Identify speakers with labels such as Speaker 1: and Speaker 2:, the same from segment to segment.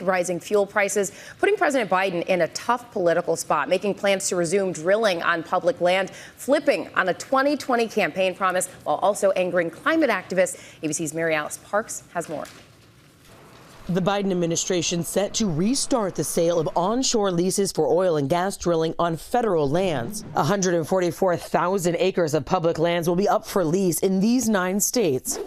Speaker 1: Rising fuel prices, putting President Biden in a tough political spot, making plans to resume drilling on public land, flipping on a 2020 campaign promise, while also angering climate activists. ABC's Mary Alice Parks has more.
Speaker 2: The Biden administration set to restart the sale of onshore leases for oil and gas drilling on federal lands. 144,000 acres of public lands will be up for lease in these 9 states.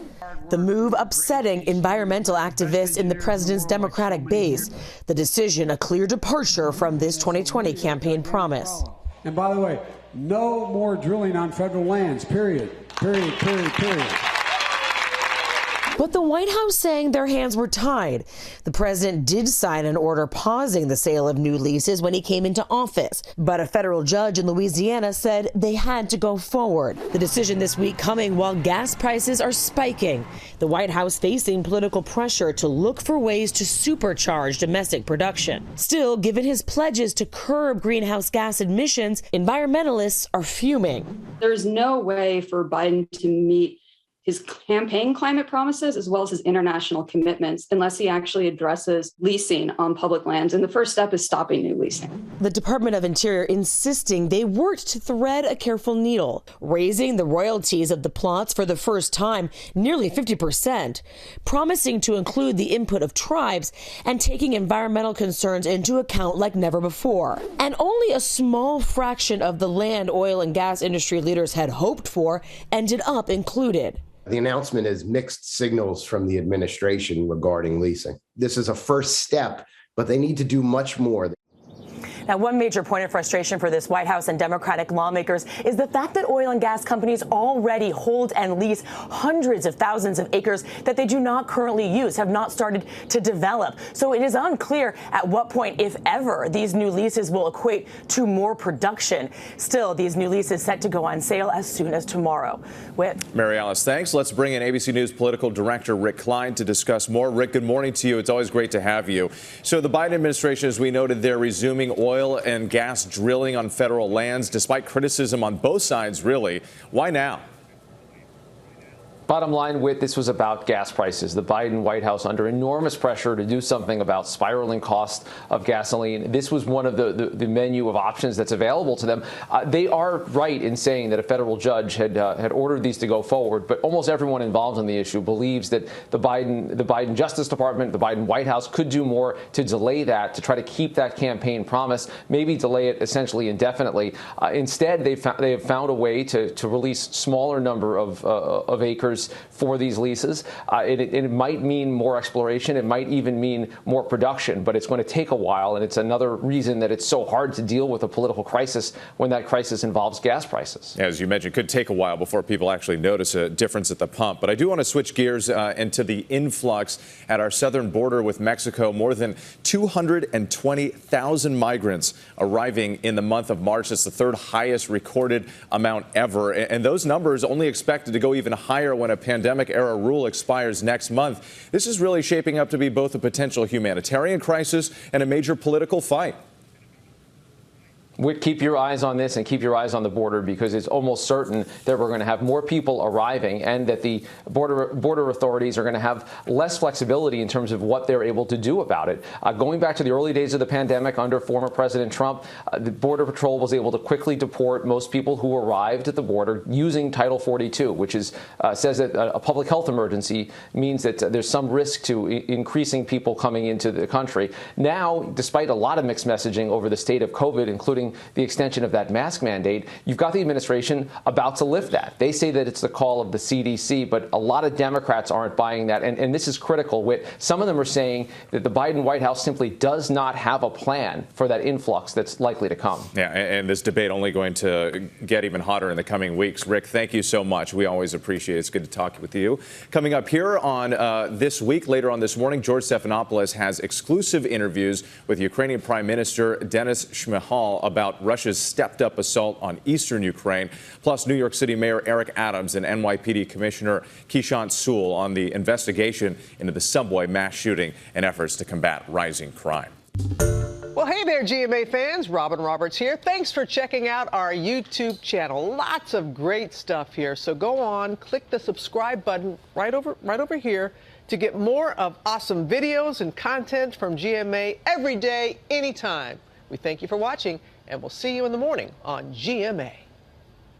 Speaker 2: The move upsetting environmental activists in the president's Democratic base. The decision a clear departure from this 2020 campaign promise.
Speaker 3: And by the way, no more drilling on federal lands, period. Period, period, period.
Speaker 2: But the White House saying their hands were tied. The president did sign an order pausing the sale of new leases when he came into office. But a federal judge in Louisiana said they had to go forward. The decision this week coming while gas prices are spiking. The White House facing political pressure to look for ways to supercharge domestic production. Still, given his pledges to curb greenhouse gas emissions, environmentalists are fuming.
Speaker 4: There's no way for Biden to meet his campaign climate promises as well as his international commitments unless he actually addresses leasing on public lands. And the first step is stopping new leasing.
Speaker 2: The Department of Interior insisting they worked to thread a careful needle, raising the royalties of the plots for the first time nearly 50%, promising to include the input of tribes and taking environmental concerns into account like never before. And only a small fraction of the land oil and gas industry leaders had hoped for ended up included.
Speaker 5: The announcement is mixed signals from the administration regarding leasing. This is a first step, but they need to do much more.
Speaker 2: Now, one major point of frustration for this White House and Democratic lawmakers is the fact that oil and gas companies already hold and lease hundreds of thousands of acres that they do not currently use, have not started to develop. So it is unclear at what point, if ever, these new leases will equate to more production. Still, these new leases set to go on sale as soon as tomorrow.
Speaker 6: Mary Alice, thanks. Let's bring in ABC News political director Rick Klein to discuss more. Rick, good morning to you. It's always great to have you. So the Biden administration, as we noted, they're resuming oil and gas drilling on federal lands, despite criticism on both sides, really. Why now?
Speaker 7: Bottom line, this was about gas prices. The Biden White House under enormous pressure to do something about spiraling cost of gasoline. This was one of the menu of options that's available to them. They are right in saying that a federal judge had ordered these to go forward, but almost everyone involved in the issue believes that the Biden Justice Department, the Biden White House could do more to delay that, to try to keep that campaign promise, maybe delay it essentially indefinitely. Instead, they have found a way to release smaller number of acres for these leases. It might mean more exploration. It might even mean more production, but it's going to take a while. And it's another reason that it's so hard to deal with a political crisis when that crisis involves gas prices.
Speaker 6: As you mentioned, it could take a while before people actually notice a difference at the pump. But I do want to switch gears into the influx at our southern border with Mexico. More than 220,000 migrants arriving in the month of March. It's the third highest recorded amount ever. And those numbers only expected to go even higher when a pandemic-era rule expires next month. This is really shaping up to be both a potential humanitarian crisis and a major political fight.
Speaker 7: Keep your eyes on this and keep your eyes on the border, because it's almost certain that we're going to have more people arriving and that the border authorities are going to have less flexibility in terms of what they're able to do about it. Going back to the early days of the pandemic under former President Trump, the Border Patrol was able to quickly deport most people who arrived at the border using Title 42, which says that a public health emergency means that there's some risk to increasing people coming into the country. Now, despite a lot of mixed messaging over the state of COVID, including the extension of that mask mandate, you've got the administration about to lift that. They say that it's the call of the CDC, but a lot of Democrats aren't buying that. And this is critical. Some of them are saying that the Biden White House simply does not have a plan for that influx that's likely to come.
Speaker 6: Yeah, and this debate only going to get even hotter in the coming weeks. Rick, thank you so much. We always appreciate it. It's good to talk with you. Coming up here on This Week, later on this morning, George Stephanopoulos has exclusive interviews with Ukrainian Prime Minister Denis Shmyhal about Russia's stepped-up assault on eastern Ukraine, plus New York City Mayor Eric Adams and NYPD Commissioner Keechant Sewell on the investigation into the subway mass shooting and efforts to combat rising crime.
Speaker 8: Well, hey there, GMA fans. Robin Roberts here. Thanks for checking out our YouTube channel. Lots of great stuff here. So go on, click the subscribe button right over here. to get more of awesome videos and content from GMA every day, anytime. We thank you for watching, and we'll see you in the morning on GMA.